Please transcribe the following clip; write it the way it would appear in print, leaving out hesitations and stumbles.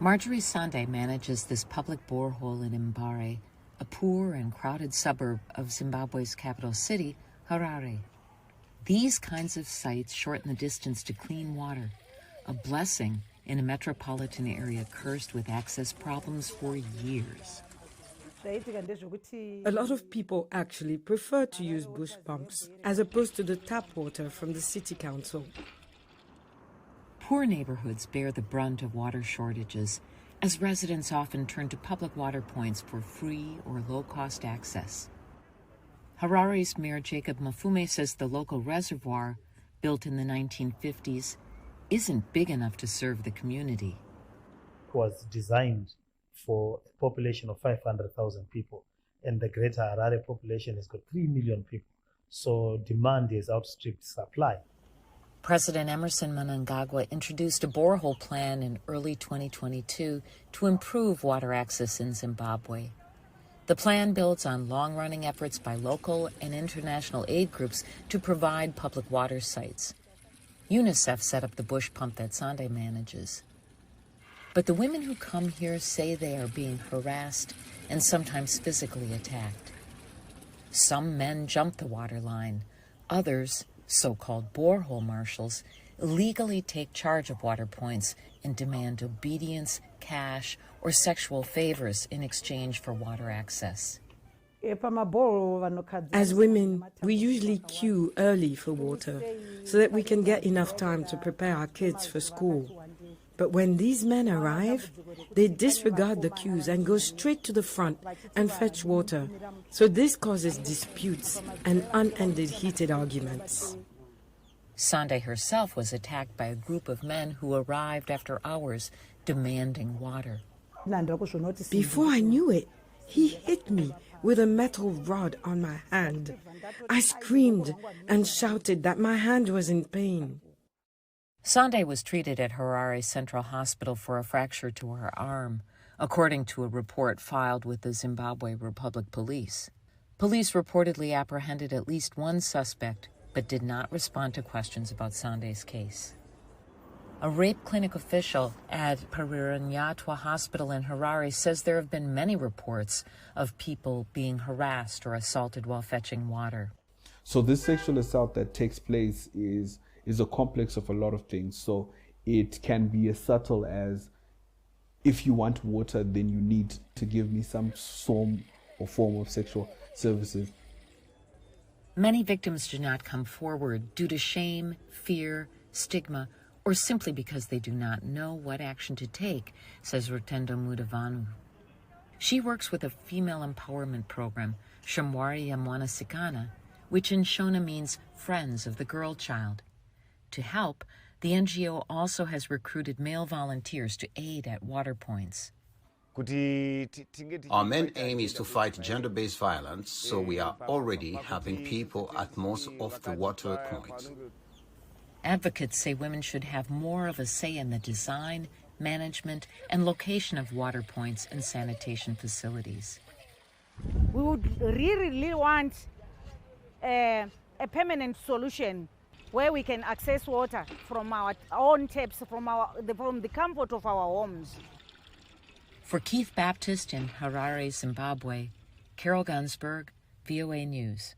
Marjorie Sande manages this public borehole in Mbare, a poor and crowded suburb of Zimbabwe's capital city, Harare. These kinds of sites shorten the distance to clean water, a blessing in a metropolitan area cursed with access problems for years. A lot of people actually prefer to use bush pumps as opposed to the tap water from the city council. Poor neighborhoods bear the brunt of water shortages, as residents often turn to public water points for free or low-cost access. Harare's Mayor Jacob Mafume says the local reservoir, built in the 1950s, isn't big enough to serve the community. It was designed for a population of 500,000 people, and the greater Harare population has got 3 million people. So demand is outstripped supply. President Emerson Mnangagwa introduced a borehole plan in early 2022 to improve water access in Zimbabwe. The plan builds on long-running efforts by local and international aid groups to provide public water sites. UNICEF set up the bush pump that Sande manages. But the women who come here say they are being harassed and sometimes physically attacked. Some men jump the water line. Others, so-called borehole marshals, illegally take charge of water points and demand obedience, cash, or sexual favors in exchange for water access. As women, we usually queue early for water so that we can get enough time to prepare our kids for school. But when these men arrive, they disregard the queues and go straight to the front and fetch water. So this causes disputes and unended heated arguments. Sande herself was attacked by a group of men who arrived after hours demanding water. Before I knew it, he hit me with a metal rod on my hand. I screamed and shouted that my hand was in pain. Sande was treated at Harare Central Hospital for a fracture to her arm, according to a report filed with the Zimbabwe Republic Police. Police reportedly apprehended at least one suspect, but did not respond to questions about Sande's case. A rape clinic official at Pariranyatwa Hospital in Harare says there have been many reports of people being harassed or assaulted while fetching water. So this sexual assault that takes place is a complex of a lot of things. So it can be as subtle as, if you want water, then you need to give me some form of sexual services. Many victims do not come forward due to shame, fear, stigma, or simply because they do not know what action to take, says Rutendo Mudavanu. She works with a female empowerment program, Shamwari ya Mwanasikana, which in Shona means friends of the girl child. To help, the NGO also has recruited male volunteers to aid at water points. Our main aim is to fight gender-based violence, so we are already having people at most of the water points. Advocates say women should have more of a say in the design, management, and location of water points and sanitation facilities. We would really want a permanent solution where we can access water from our own taps, from the comfort of our homes. For Keith Baptist in Harare, Zimbabwe, Carol Gunsberg, VOA News.